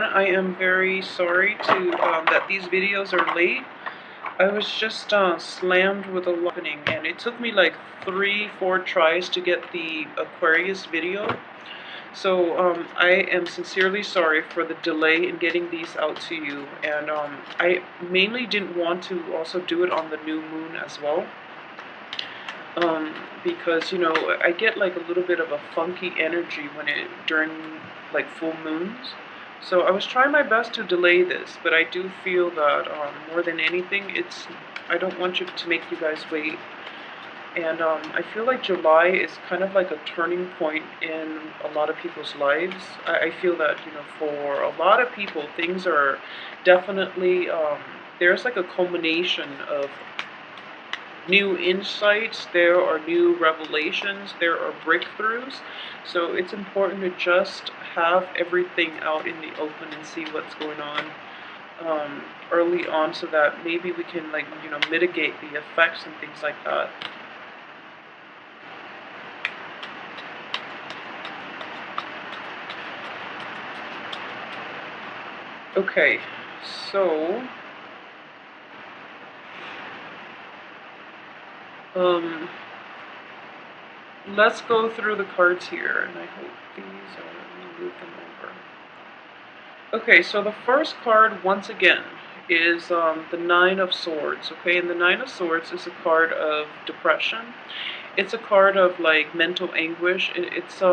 I am very sorry to that these videos are late. I was just slammed with a lot happening, and it took me like 3-4 tries to get the Aquarius video. So I am sincerely sorry for the delay in getting these out to you, and I mainly didn't want to also do it on the new moon as well. Because I get like a little bit of a funky energy during like full moons. So I was trying my best to delay this, but I do feel that more than anything, I don't want to make you guys wait. And I feel like July is kind of like a turning point in a lot of people's lives. I feel that, for a lot of people, things are definitely, there's like a culmination of new insights, there are new revelations, there are breakthroughs. So it's important to just have everything out in the open and see what's going on early on, so that maybe we can mitigate the effects and things like that. Okay, so let's go through the cards here, and I hope these are, let me move them over. Okay, so the first card, once again, is the Nine of Swords, okay? And the Nine of Swords is a card of depression. It's a card of, like, mental anguish. It's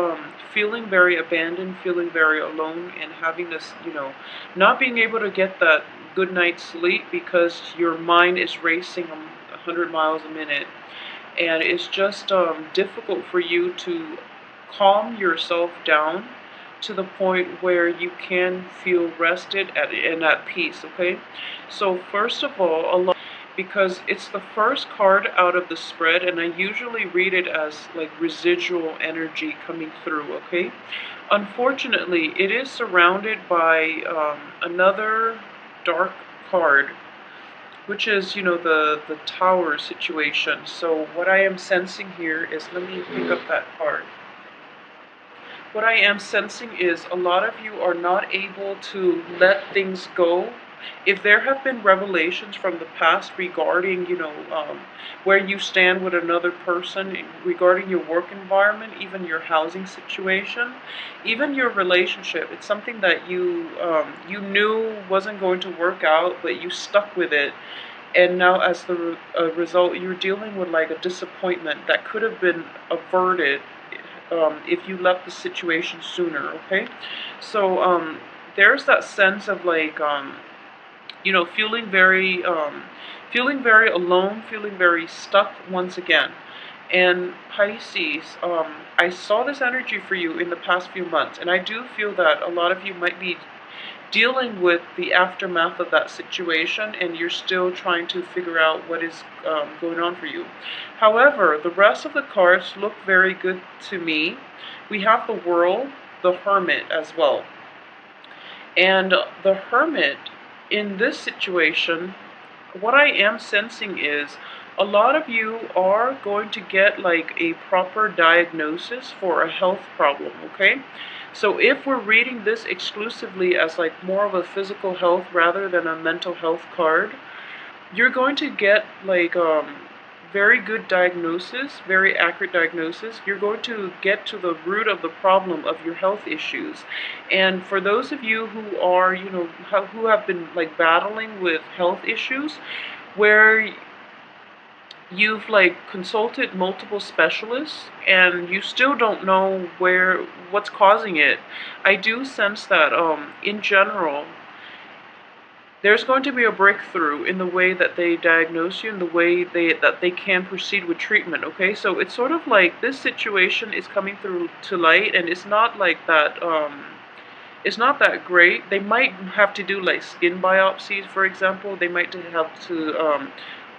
feeling very abandoned, feeling very alone, and having this, not being able to get that good night's sleep because your mind is racing 100 miles a minute. And it's just difficult for you to calm yourself down to the point where you can feel rested and at peace, okay? So first of all, because it's the first card out of the spread, and I usually read it as like residual energy coming through, okay? Unfortunately, it is surrounded by another dark card, which is, the tower situation. So what I am sensing here is, let me pick up that card. What I am sensing is a lot of you are not able to let things go. If there have been revelations from the past regarding, where you stand with another person, regarding your work environment, even your housing situation, even your relationship, it's something that you knew wasn't going to work out, but you stuck with it. And now, as the result, you're dealing with like a disappointment that could have been averted if you left the situation sooner, okay? So there's that sense of like, feeling very alone, feeling very stuck once again. And Pisces, I saw this energy for you in the past few months, and I do feel that a lot of you might be dealing with the aftermath of that situation, and you're still trying to figure out what is going on for you. However, the rest of the cards look very good to me. We have the World, the Hermit as well. And the Hermit, in this situation, what I am sensing is a lot of you are going to get like a proper diagnosis for a health problem, okay? So if we're reading this exclusively as like more of a physical health rather than a mental health card, you're going to get like very good diagnosis, very accurate diagnosis. You're going to get to the root of the problem of your health issues. And for those of you who are, who have been like battling with health issues, where you've like consulted multiple specialists and you still don't know what's causing it, I do sense that in general there's going to be a breakthrough in the way that they diagnose you and the way that they can proceed with treatment, okay? So it's sort of like this situation is coming through to light, and it's not like that it's not that great. They might have to do like skin biopsies, for example. They might have to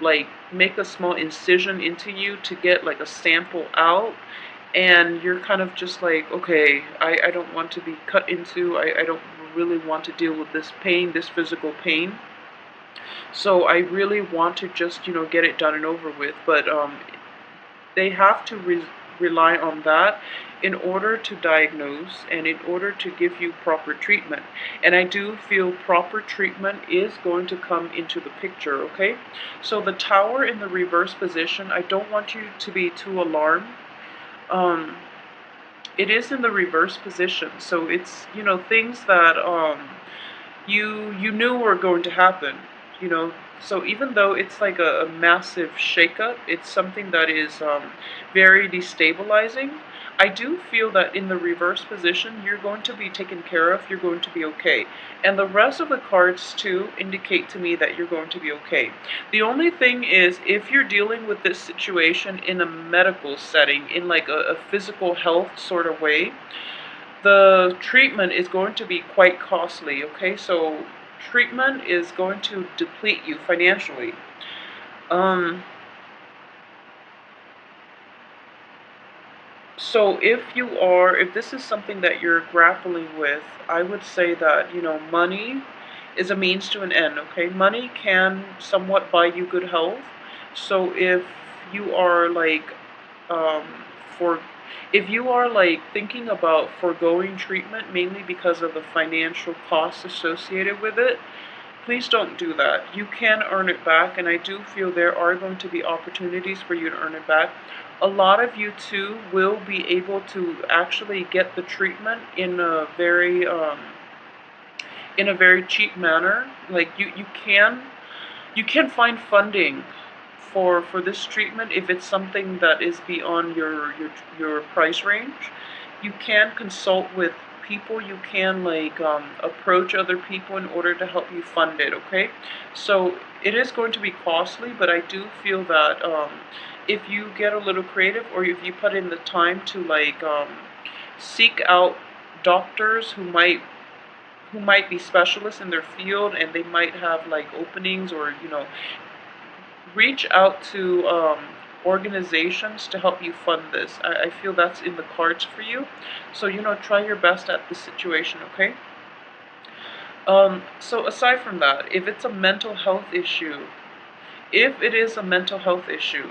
like make a small incision into you to get like a sample out, and you're kind of just like, okay, I don't want to be cut into. I don't really want to deal with this pain, this physical pain. So I really want to just, get it done and over with. But they have to rely on that in order to diagnose and in order to give you proper treatment. And I do feel proper treatment is going to come into the picture, okay? So the Tower in the reverse position, I don't want you to be too alarmed. Um, it is in the reverse position, so it's, things that you knew were going to happen, you know. So even though it's like a massive shakeup, it's something that is very destabilizing. I do feel that in the reverse position, you're going to be taken care of, you're going to be okay. And the rest of the cards too indicate to me that you're going to be okay. The only thing is, if you're dealing with this situation in a medical setting, in like a physical health sort of way, the treatment is going to be quite costly, okay? So treatment is going to deplete you financially. Um, so if this is something that you're grappling with, I would say that, money is a means to an end, okay? Money can somewhat buy you good health. So you are like, um, for if you are like thinking about foregoing treatment mainly because of the financial costs associated with it, please don't do that. You can earn it back, and I do feel there are going to be opportunities for you to earn it back. A lot of you too will be able to actually get the treatment in a very cheap manner. Like you can find funding for this treatment if it's something that is beyond your price range. You can consult with people. You can like approach other people in order to help you fund it. Okay, so it is going to be costly, but I do feel that if you get a little creative, or if you put in the time to like seek out doctors who might be specialists in their field, and they might have like openings, or reach out to organizations to help you fund this. I feel that's in the cards for you. So, try your best at this situation, okay? So aside from that, if it's a mental health issue, if it is a mental health issue,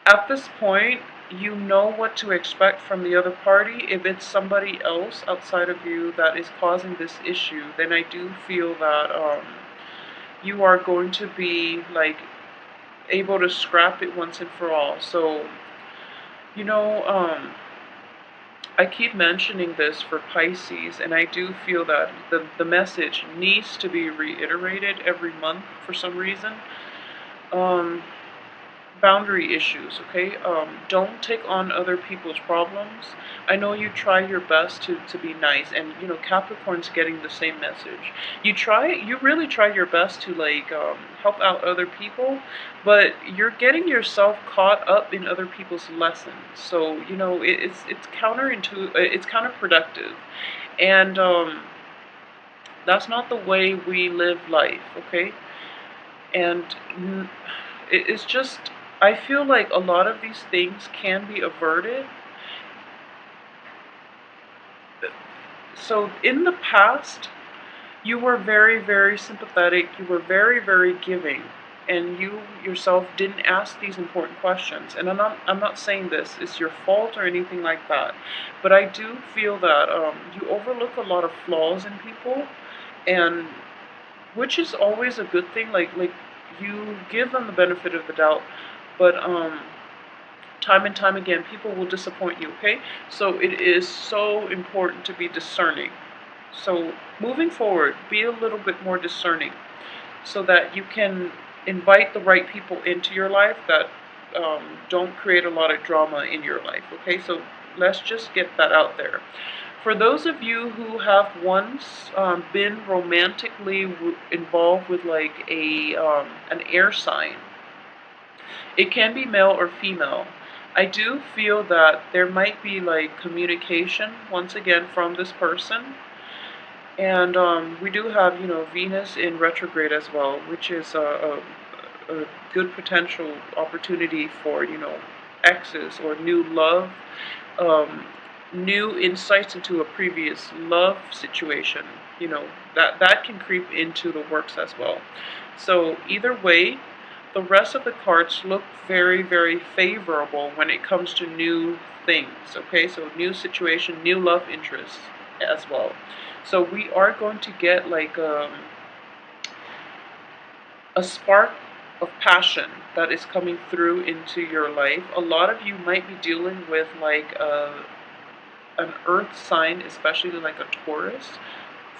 at this point, you know what to expect from the other party. If it's somebody else outside of you that is causing this issue, then I do feel that you are going to be like able to scrap it once and for all. So, you know, um, I keep mentioning this for Pisces, and I do feel that the message needs to be reiterated every month for some reason. Um, Boundary issues, okay? Don't take on other people's problems. I know you try your best to be nice, and Capricorn's getting the same message. You really try your best to like help out other people, but you're getting yourself caught up in other people's lessons. So it's counterproductive, and that's not the way we live life, okay? And it's just, I feel like a lot of these things can be averted. So in the past, you were very, very sympathetic, you were very, very giving, and you yourself didn't ask these important questions. And I'm not saying this is your fault or anything like that, but I do feel that you overlook a lot of flaws in people, and which is always a good thing. Like you give them the benefit of the doubt, but time and time again, people will disappoint you, okay? So it is so important to be discerning. So moving forward, be a little bit more discerning so that you can invite the right people into your life that don't create a lot of drama in your life, okay? So let's just get that out there. For those of you who have once been romantically involved with like an air sign, it can be male or female. I do feel that there might be like communication once again from this person. And we do have, Venus in retrograde as well, which is a good potential opportunity for, exes or new love, um, new insights into a previous love situation. That can creep into the works as well. So either way, the rest of the cards look very, very favorable when it comes to new things, okay? So new situation, new love interests as well. So we are going to get like a spark of passion that is coming through into your life. A lot of you might be dealing with like an earth sign, especially like a Taurus.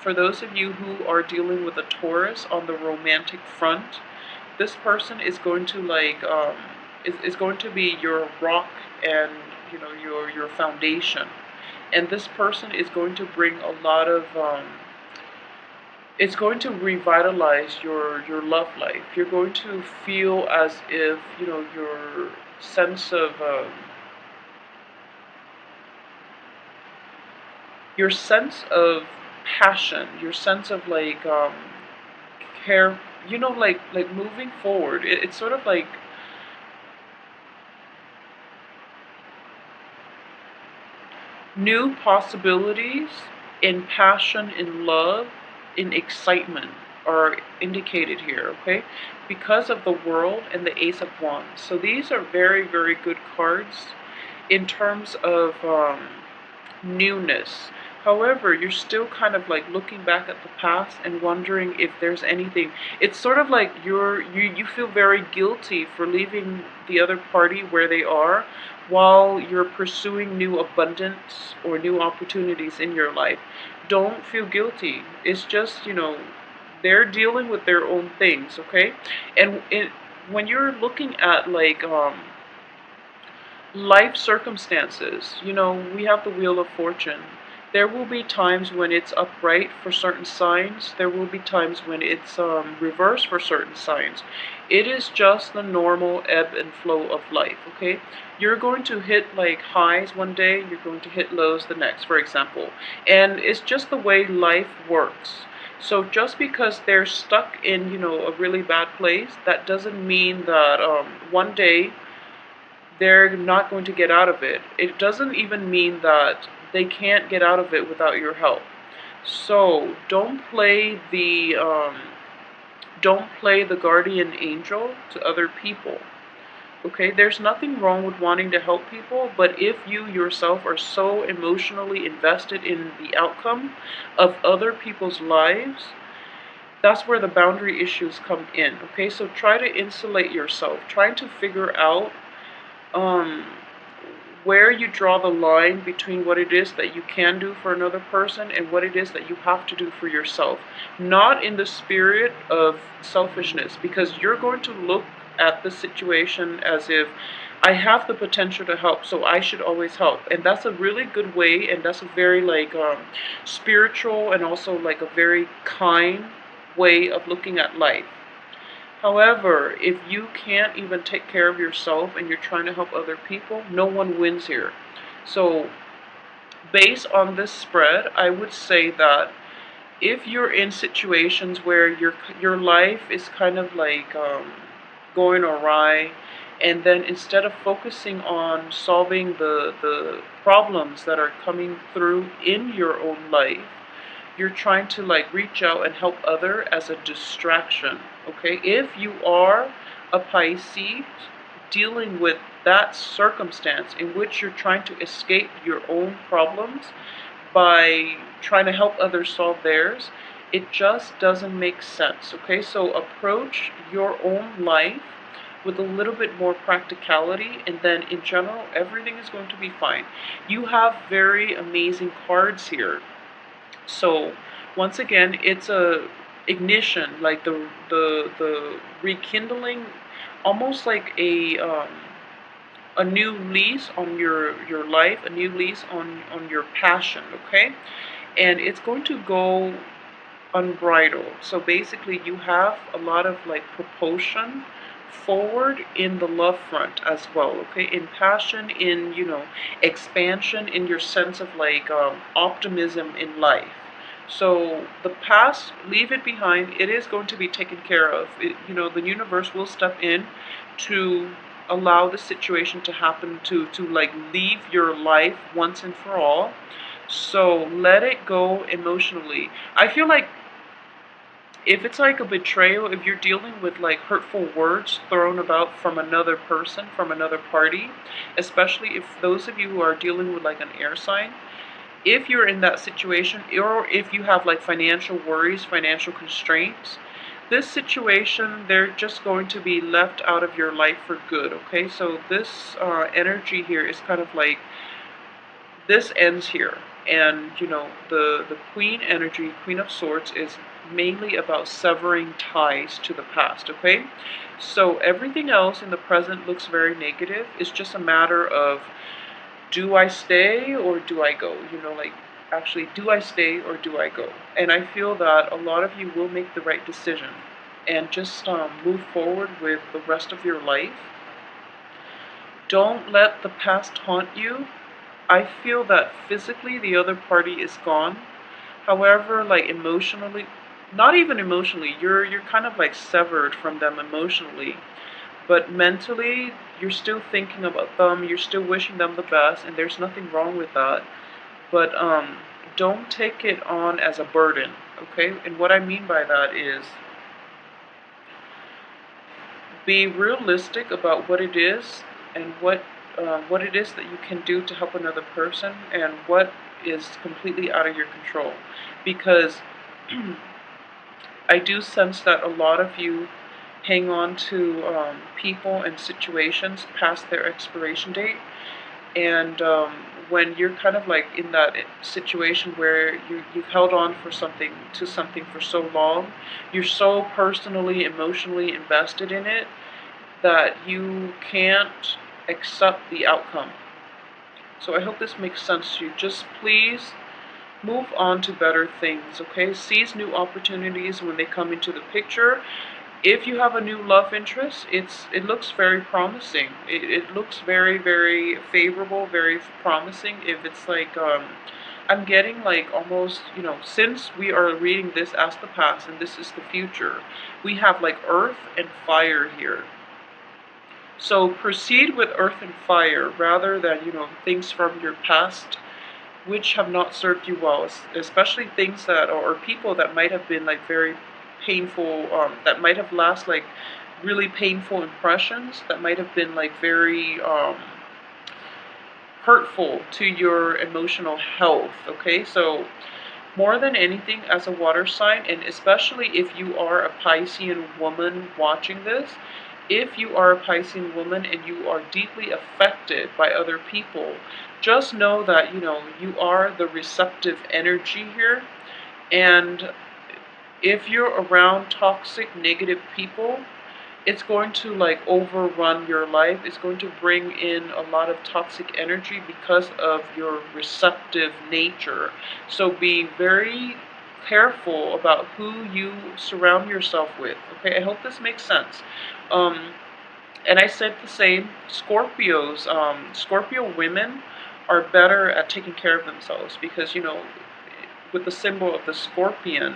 For those of you who are dealing with a Taurus on the romantic front, this person is going to like is going to be your rock and your foundation, and this person is going to bring a lot of it's going to revitalize your love life. You're going to feel as if your sense of your sense of passion, your sense of like care, like moving forward. It's sort of like new possibilities in passion, in love, in excitement are indicated here, okay? Because of the World and the Ace of Wands. So these are very, very good cards in terms of newness. However, you're still kind of like looking back at the past and wondering if there's anything. It's sort of like you feel very guilty for leaving the other party where they are while you're pursuing new abundance or new opportunities in your life. Don't feel guilty. It's just, they're dealing with their own things, okay? And when you're looking at like life circumstances, we have the Wheel of Fortune. There will be times when it's upright for certain signs. There will be times when it's reversed for certain signs. It is just the normal ebb and flow of life, okay? You're going to hit like highs one day, you're going to hit lows the next, for example. And it's just the way life works. So just because they're stuck in, a really bad place, that doesn't mean that one day they're not going to get out of it. It doesn't even mean that they can't get out of it without your help. So don't play the guardian angel to other people. Okay, there's nothing wrong with wanting to help people, but if you yourself are so emotionally invested in the outcome of other people's lives, that's where the boundary issues come in. Okay, so try to insulate yourself, trying to figure out um, where you draw the line between what it is that you can do for another person and what it is that you have to do for yourself. Not in the spirit of selfishness, because you're going to look at the situation as if I have the potential to help, so I should always help. And that's a really good way, and that's a very like spiritual and also like a very kind way of looking at life. However, if you can't even take care of yourself and you're trying to help other people, no one wins here. So, based on this spread, I would say that if you're in situations where your life is kind of like going awry, and then instead of focusing on solving the problems that are coming through in your own life, you're trying to like reach out and help other as a distraction, okay? If you are a Pisces dealing with that circumstance in which you're trying to escape your own problems by trying to help others solve theirs, it just doesn't make sense, okay? So approach your own life with a little bit more practicality, and then in general everything is going to be fine. You have very amazing cards here. So once again, it's a ignition, like the rekindling, almost like a new lease on your life, a new lease on your passion, okay? And it's going to go unbridled. So basically you have a lot of like propulsion forward in the love front as well, okay? In passion, in expansion, in your sense of like optimism in life. So the past, leave it behind. It is going to be taken care of. The universe will step in to allow the situation to happen, to like leave your life once and for all. So let it go emotionally. I feel like If it's like a betrayal, if you're dealing with like hurtful words thrown about from another person, from another party, especially if those of you who are dealing with like an air sign, if you're in that situation, or if you have like financial worries, financial constraints, this situation, they're just going to be left out of your life for good, okay? So this energy here is kind of like, this ends here. And, you know, the Queen energy, Queen of Swords, is mainly about severing ties to the past, okay? So everything else in the present looks very negative. It's just a matter of, do I stay or do I go? You know, like, actually, do I stay or do I go? And I feel that a lot of you will make the right decision and just move forward with the rest of your life. Don't let the past haunt you. I feel that physically the other party is gone. However, like emotionally, not even emotionally, you're kind of like severed from them emotionally. But mentally, you're still thinking about them, you're still wishing them the best, and there's nothing wrong with that. But don't take it on as a burden, okay? And what I mean by that is, be realistic about what it is and what it is that you can do to help another person and what is completely out of your control. Because I do sense that a lot of you hang on to people and situations past their expiration date. And when you're kind of like in that situation where you've held on for something to something for so long, you're so personally, emotionally invested in it that you can't accept the outcome. So I hope this makes sense to you. Just please move on to better things, okay? Seize new opportunities when they come into the picture. If you have a new love interest, it looks very promising. It looks very, very favorable, very promising. If it's like, I'm getting like almost, you know, since we are reading this as the past and this is the future, we have like earth and fire here. So proceed with earth and fire rather than, you know, things from your past which have not served you well, especially things that, or people that might have been like very painful, that might have last like really painful impressions, that might have been like very hurtful to your emotional health, okay? So more than anything, as a water sign, and especially if you are a Piscean woman watching this, if you are a Piscean woman and you are deeply affected by other people, just know that, you know, you are the receptive energy here. And if you're around toxic, negative people, it's going to like overrun your life. It's going to bring in a lot of toxic energy because of your receptive nature. So be very careful about who you surround yourself with. Okay, I hope this makes sense. Um, and I said the same. Scorpios, Scorpio women are better at taking care of themselves because, you know, with the symbol of the scorpion,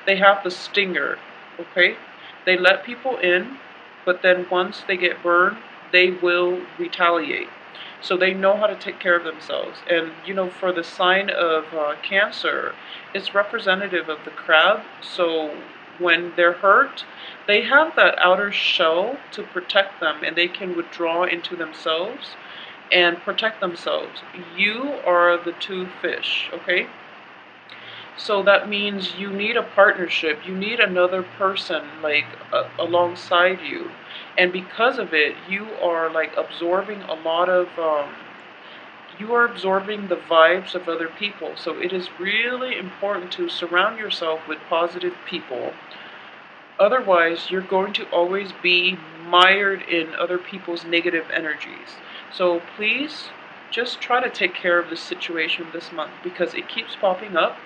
they have the stinger, okay? They let people in, but then once they get burned, they will retaliate. So they know how to take care of themselves. And, you know, for the sign of Cancer, it's representative of the crab. So when they're hurt, they have that outer shell to protect them, and they can withdraw into themselves and protect themselves. You are the two fish, okay? So that means you need a partnership. You need another person like alongside you. And because of it, you are like absorbing a lot of you are absorbing the vibes of other people. So it is really important to surround yourself with positive people. Otherwise, you're going to always be mired in other people's negative energies. So please just try to take care of this situation this month because it keeps popping up.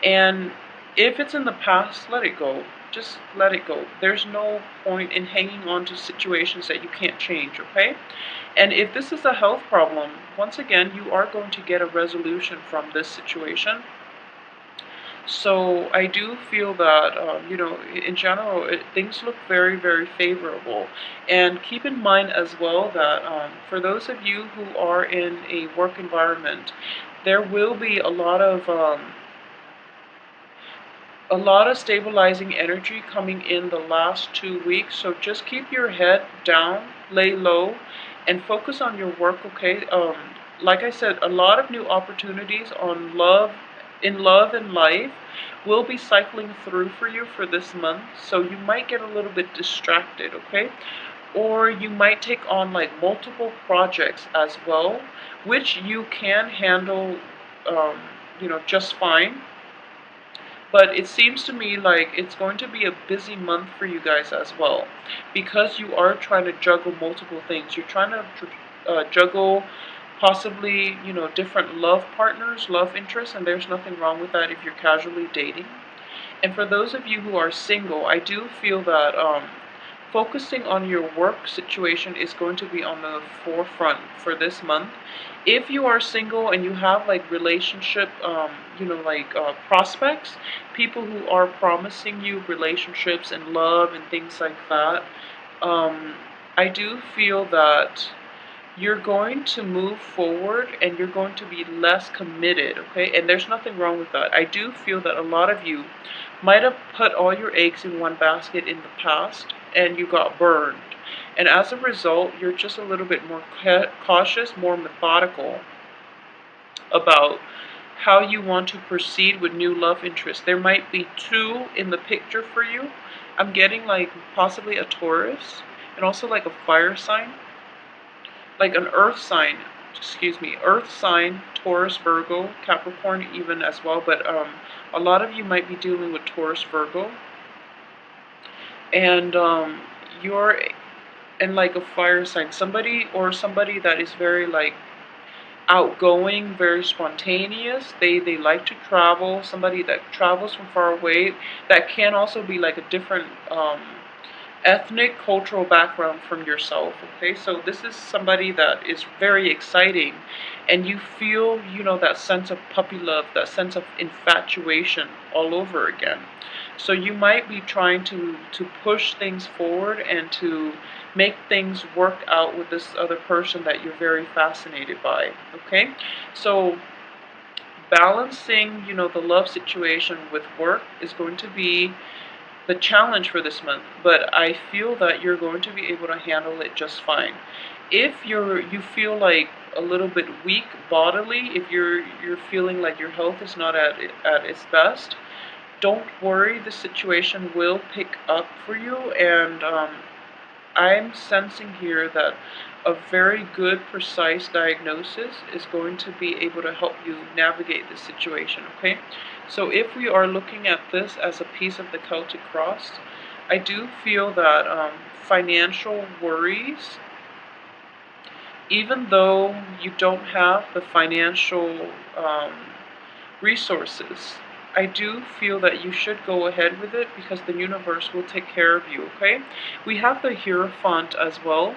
And if it's in the past, let it go. Just let it go. There's no point in hanging on to situations that you can't change, okay? And if this is a health problem, once again, you are going to get a resolution from this situation. So I do feel that, you know, in general, things look very, very favorable. And keep in mind as well that for those of you who are in a work environment, there will be a lot of stabilizing energy coming in the last 2 weeks. So just keep your head down, lay low, and focus on your work, okay? Like I said, a lot of new opportunities on love and life will be cycling through for you for this month. So you might get a little bit distracted, okay? Or you might take on like multiple projects as well, which you can handle, um, just fine. But it seems to me like it's going to be a busy month for you guys as well, because you are trying to juggle multiple things. You're trying to juggle possibly, different love partners, love interests, and there's nothing wrong with that if you're casually dating. And for those of you who are single, I do feel that focusing on your work situation is going to be on the forefront for this month. If you are single and you have like relationship, prospects, people who are promising you relationships and love and things like that, I do feel that you're going to move forward and you're going to be less committed, okay? And there's nothing wrong with that. I do feel that a lot of you might have put all your eggs in one basket in the past and you got burned. And as a result, you're just a little bit more cautious, more methodical about how you want to proceed with new love interests. There might be two in the picture for you. I'm getting like possibly a Taurus and also like a fire sign, like an earth sign, earth sign, Taurus, Virgo, Capricorn even as well, but a lot of you might be dealing with Taurus, Virgo, and you're and like a fire sign, somebody that is very like outgoing, very spontaneous. They like to travel, somebody that travels from far away, that can also be like a different ethnic, cultural background from yourself, okay? So this is somebody that is very exciting, and you feel, that sense of puppy love, that sense of infatuation all over again. So you might be trying to push things forward and to make things work out with this other person that you're very fascinated by, okay? So balancing, the love situation with work is going to be the challenge for this month, but I feel that you're going to be able to handle it just fine. If you feel like a little bit weak bodily, if you're feeling like your health is not at its best, don't worry, the situation will pick up for you, and I'm sensing here that a very good, precise diagnosis is going to be able to help you navigate this situation, okay? So if we are looking at this as a piece of the Celtic cross, I do feel that financial worries, even though you don't have the financial resources, I do feel that you should go ahead with it because the universe will take care of you, okay? We have the Hierophant as well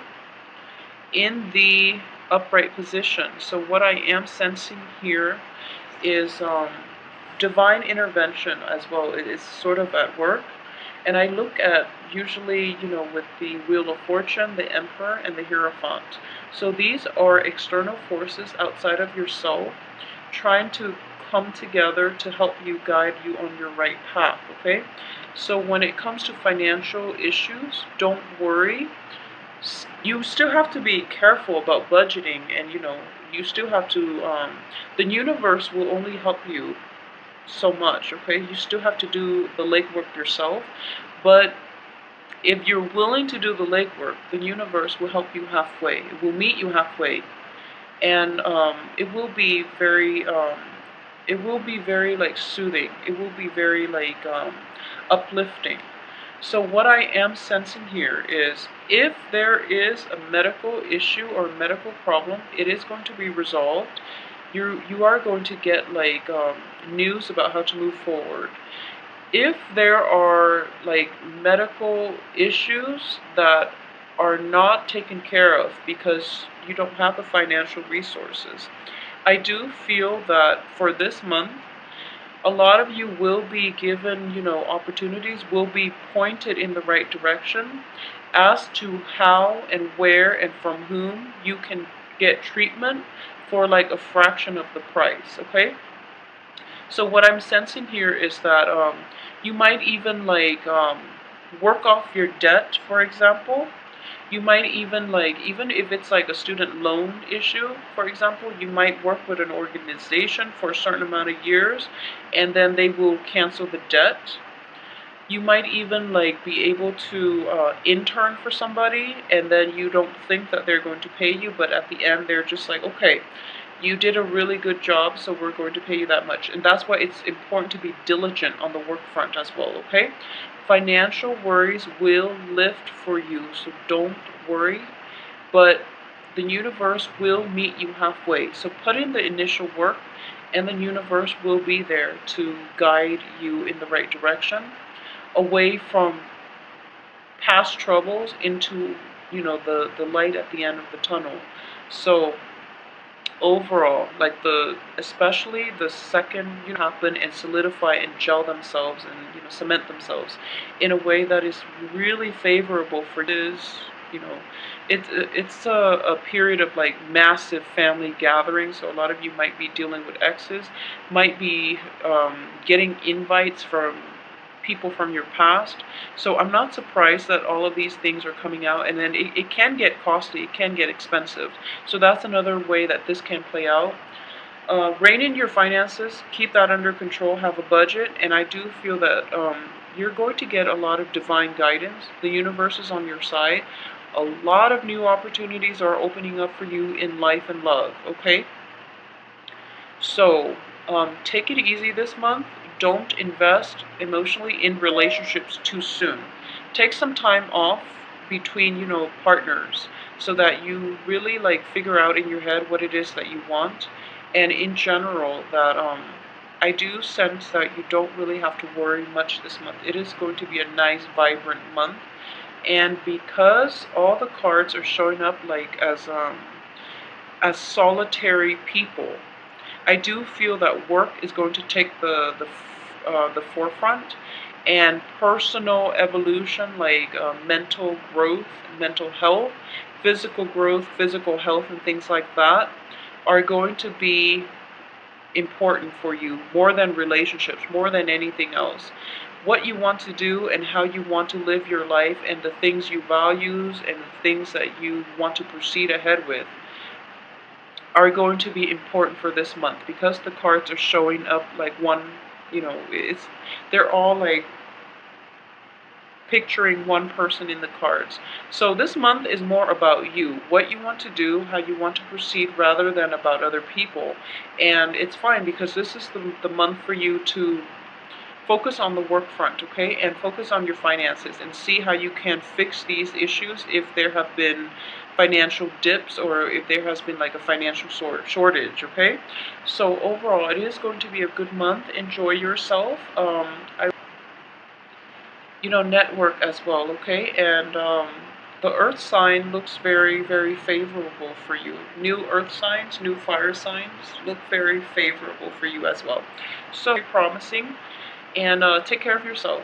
in the upright position. So what I am sensing here is divine intervention as well. It is sort of at work. And I look at usually, with the Wheel of Fortune, the Emperor, and the Hierophant. So these are external forces outside of yourself trying to come together to help you, guide you on your right path, okay? So when it comes to financial issues, don't worry. You still have to be careful about budgeting, and you still have to, the universe will only help you so much, okay? You still have to do the legwork yourself, but if you're willing to do the legwork, the universe will help you halfway. It will meet you halfway, and it will be very like soothing. It will be very like uplifting. So what I am sensing here is if there is a medical issue or a medical problem, it is going to be resolved. You are going to get like news about how to move forward. If there are like medical issues that are not taken care of because you don't have the financial resources, I do feel that for this month, a lot of you will be given, opportunities, will be pointed in the right direction as to how and where and from whom you can get treatment for like a fraction of the price, okay? So what I'm sensing here is that you might even like work off your debt, for example. You might even like, even if it's like a student loan issue, for example, you might work with an organization for a certain amount of years, and then they will cancel the debt. You might even like be able to intern for somebody, and then you don't think that they're going to pay you, but at the end they're just like, okay, you did a really good job, so we're going to pay you that much. And that's why it's important to be diligent on the work front as well, okay? Financial worries will lift for you, so don't worry, but the universe will meet you halfway. So put in the initial work, and the universe will be there to guide you in the right direction, away from past troubles into, the light at the end of the tunnel. So overall, like especially the second happen and solidify and gel themselves and cement themselves in a way that is really favorable for this. You know, it's a period of like massive family gatherings. So a lot of you might be dealing with exes, might be getting invites from people from your past. So I'm not surprised that all of these things are coming out, and then it can get costly, it can get expensive. So that's another way that this can play out. Rein in your finances, keep that under control, have a budget, and I do feel that you're going to get a lot of divine guidance. The universe is on your side. A lot of new opportunities are opening up for you in life and love, okay? So, take it easy this month. Don't invest emotionally in relationships too soon. Take some time off between, partners, so that you really like figure out in your head what it is that you want. And in general, that I do sense that you don't really have to worry much this month. It is going to be a nice, vibrant month. And because all the cards are showing up like as solitary people, I do feel that work is going to take the forefront, and personal evolution, like mental growth, mental health, physical growth, physical health, and things like that, are going to be important for you more than relationships, more than anything else. What you want to do and how you want to live your life, and the things you value and the things that you want to proceed ahead with, are going to be important for this month, because the cards are showing up like one, they're all like picturing one person in the cards. So this month is more about you, what you want to do, how you want to proceed, rather than about other people. And it's fine, because this is the month for you to focus on the work front, okay? And focus on your finances and see how you can fix these issues if there have been financial dips, or if there has been like a financial shortage, okay? So overall, it is going to be a good month. Enjoy yourself. Network as well, okay? And the earth sign looks very, very favorable for you. New earth signs, new fire signs look very favorable for you as well. So, promising. And take care of yourself.